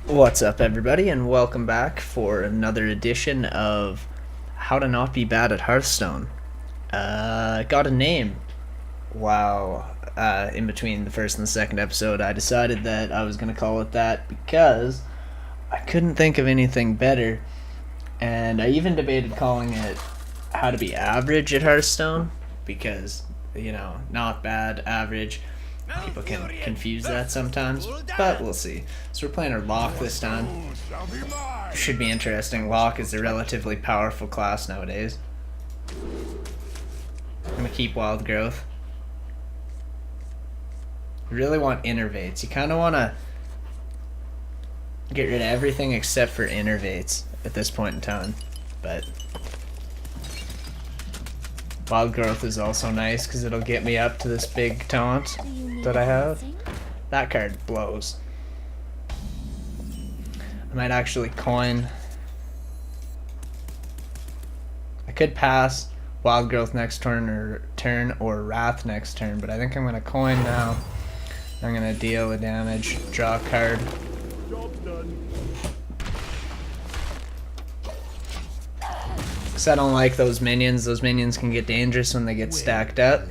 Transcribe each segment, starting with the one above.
What's up, everybody, and welcome back for another edition of How to Not Be Bad at Hearthstone. Got a name. Wow. In between the first and the second episode, I decided that I was going to call it that because I couldn't think of anything better. And I even debated calling it How to Be Average at Hearthstone because, not bad, average. People can confuse that sometimes, but we'll see. So we're playing our Lock this time. Should be interesting. Lock is a relatively powerful class nowadays. I'm gonna keep Wild Growth. You really want Innervates. You kind of want to get rid of everything except for Innervates at this point in time, but Wild Growth is also nice because it'll get me up to this big taunt that I have. That card blows. I might actually coin. I could pass Wild Growth next turn or Wrath next turn, but I think I'm going to coin now. I'm going to deal the damage, draw a card. Because I don't like those minions. Those minions can get dangerous when they get stacked up.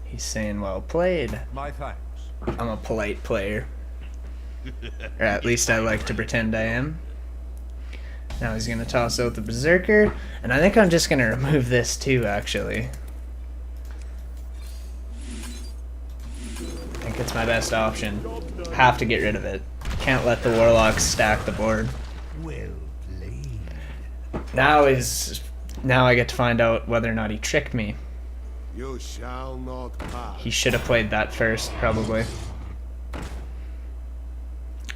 He's saying, well played. My thanks. I'm a polite player. Or at least I like to pretend I am. Now he's going to toss out the Berserker. And I think I'm just going to remove this too, actually. I think it's my best option. Have to get rid of it. Can't let the Warlocks stack the board. Now I get to find out whether or not he tricked me. You shall not pass. He should have played that first, probably.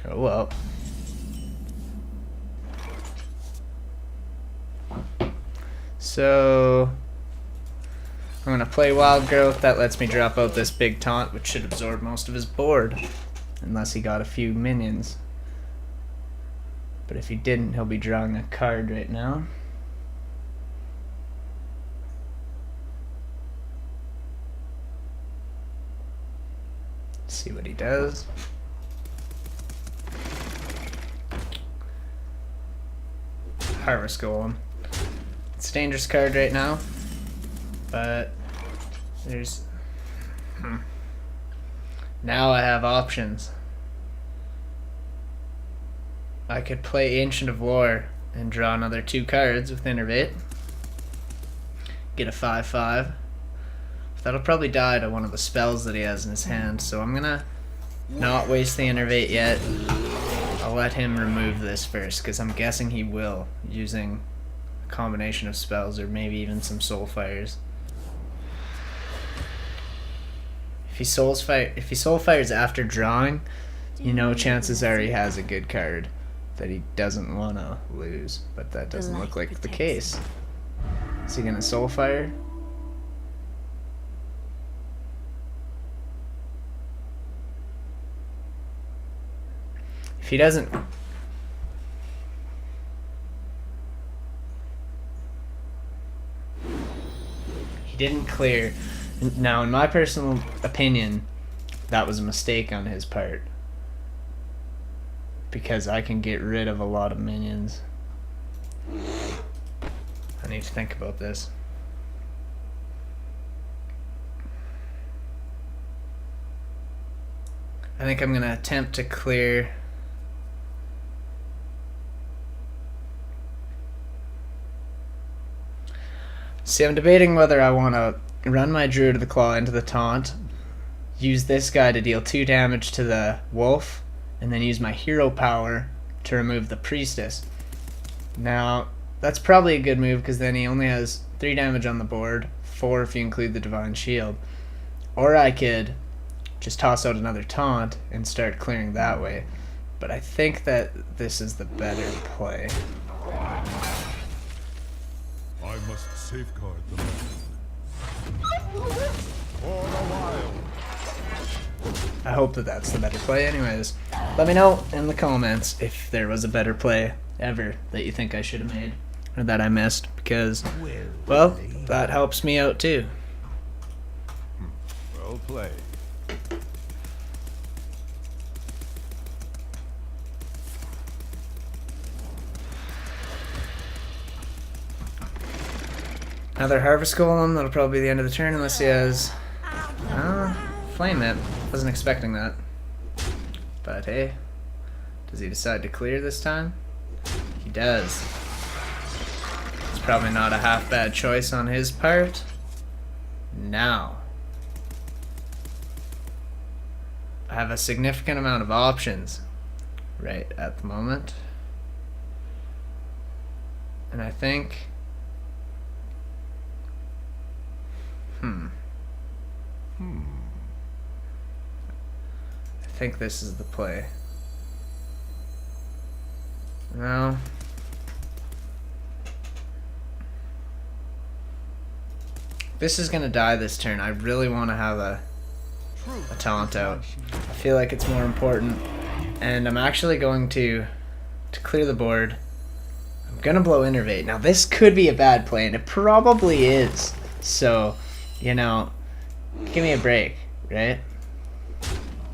Oh well. So I'm gonna play Wild Growth. That lets me drop out this big taunt, which should absorb most of his board, unless he got a few minions. But if he didn't, he'll be drawing a card right now. Let's see what he does. Harvest Golem. It's a dangerous card right now, but there's... Now I have options. I could play Ancient of War and draw another 2 cards with Innervate. Get a 5/5. That'll probably die to one of the spells that he has in his hand, so I'm gonna not waste the Innervate yet. I'll let him remove this first, because I'm guessing he will, using a combination of spells or maybe even some Soulfires. If he Soulfires after drawing, chances are he has a good card that he doesn't want to lose, but that doesn't look like the case. Is he going to Soulfire? If he doesn't... He didn't clear. Now, in my personal opinion, that was a mistake on his part. Because I can get rid of a lot of minions. I need to think about this. I think I'm going to attempt to clear... See, I'm debating whether I want to run my Druid of the Claw into the taunt, use this guy to deal 2 damage to the wolf, and then use my hero power to remove the priestess. Now, that's probably a good move because then he only has 3 damage on the board, 4 if you include the divine shield. Or I could just toss out another taunt and start clearing that way. But I think that this is the better play. I must safeguard the land. For a while. I hope that that's the better play. Anyways, let me know in the comments if there was a better play ever that you think I should have made or that I missed, because, well, that helps me out too. Well played. Another Harvest Golem, that'll probably be the end of the turn unless he has... Flame It. Wasn't expecting that. But hey, does he decide to clear this time? He does. It's probably not a half bad choice on his part. Now, I have a significant amount of options right at the moment. And I think... I think this is the play. No. This is gonna die this turn. I really want to have a taunt out. I feel like it's more important. And I'm actually going to clear the board. I'm gonna blow Innervate. Now this could be a bad play, and it probably is. So, you know, give me a break, right?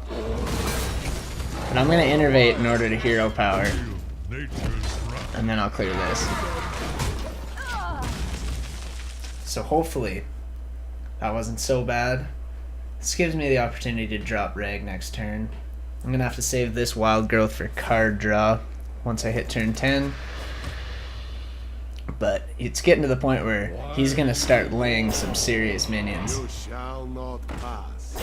But I'm gonna Innervate in order to hero power. And then I'll clear this. So hopefully that wasn't so bad. This gives me the opportunity to drop Reg next turn. I'm gonna have to save this Wild Growth for card draw once I hit turn 10. But it's getting to the point where he's gonna start laying some serious minions. You shall not pass.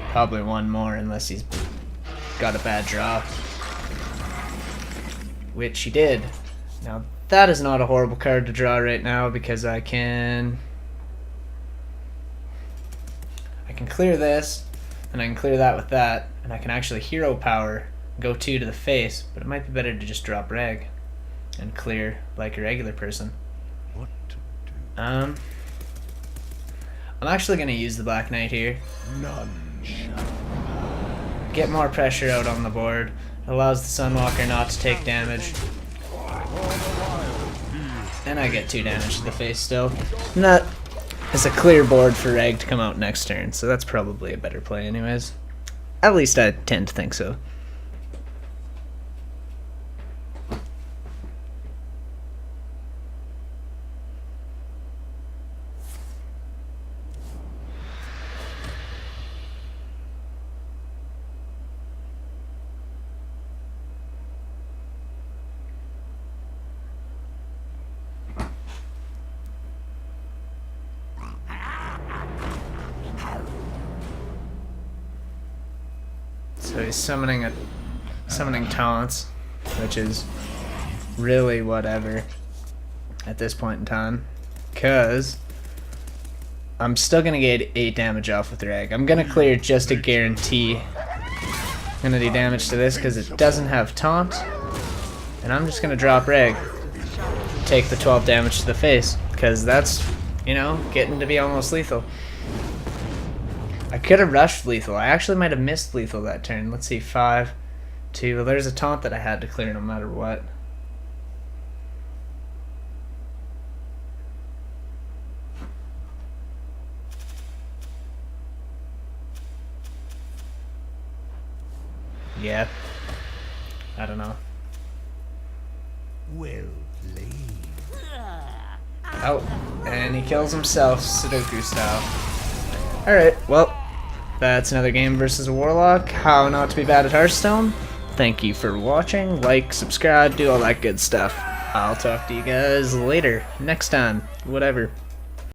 Probably one more unless he's got a bad draw. Which he did. Now that is not a horrible card to draw right now because I can clear this, and I can clear that with that, and I can actually hero power, go 2 to the face, but it might be better to just drop Reg and clear like a regular person. What to do? I'm actually gonna use the Black Knight here. None shall. Get more pressure out on the board. It allows the Sunwalker not to take damage. And I get 2 damage to the face still. And that is a clear board for Reg to come out next turn, so that's probably a better play anyways. At least I tend to think so. So he's summoning taunts, which is really whatever at this point in time, because I'm still gonna get 8 damage off with Reg. I'm gonna clear just to guarantee I'm gonna do damage to this because it doesn't have taunt, and I'm just gonna drop Reg, take the 12 damage to the face, because that's, you know, getting to be almost lethal. I could have rushed lethal. I actually might have missed lethal that turn. Let's see, 5, 2. Well, there's a taunt that I had to clear no matter what. Yeah. I don't know. Well played. Oh, and he kills himself, Sudoku style. Alright, well, that's another game versus a Warlock. How not to be bad at Hearthstone. Thank you for watching. Like, subscribe, do all that good stuff. I'll talk to you guys later, next time, whatever.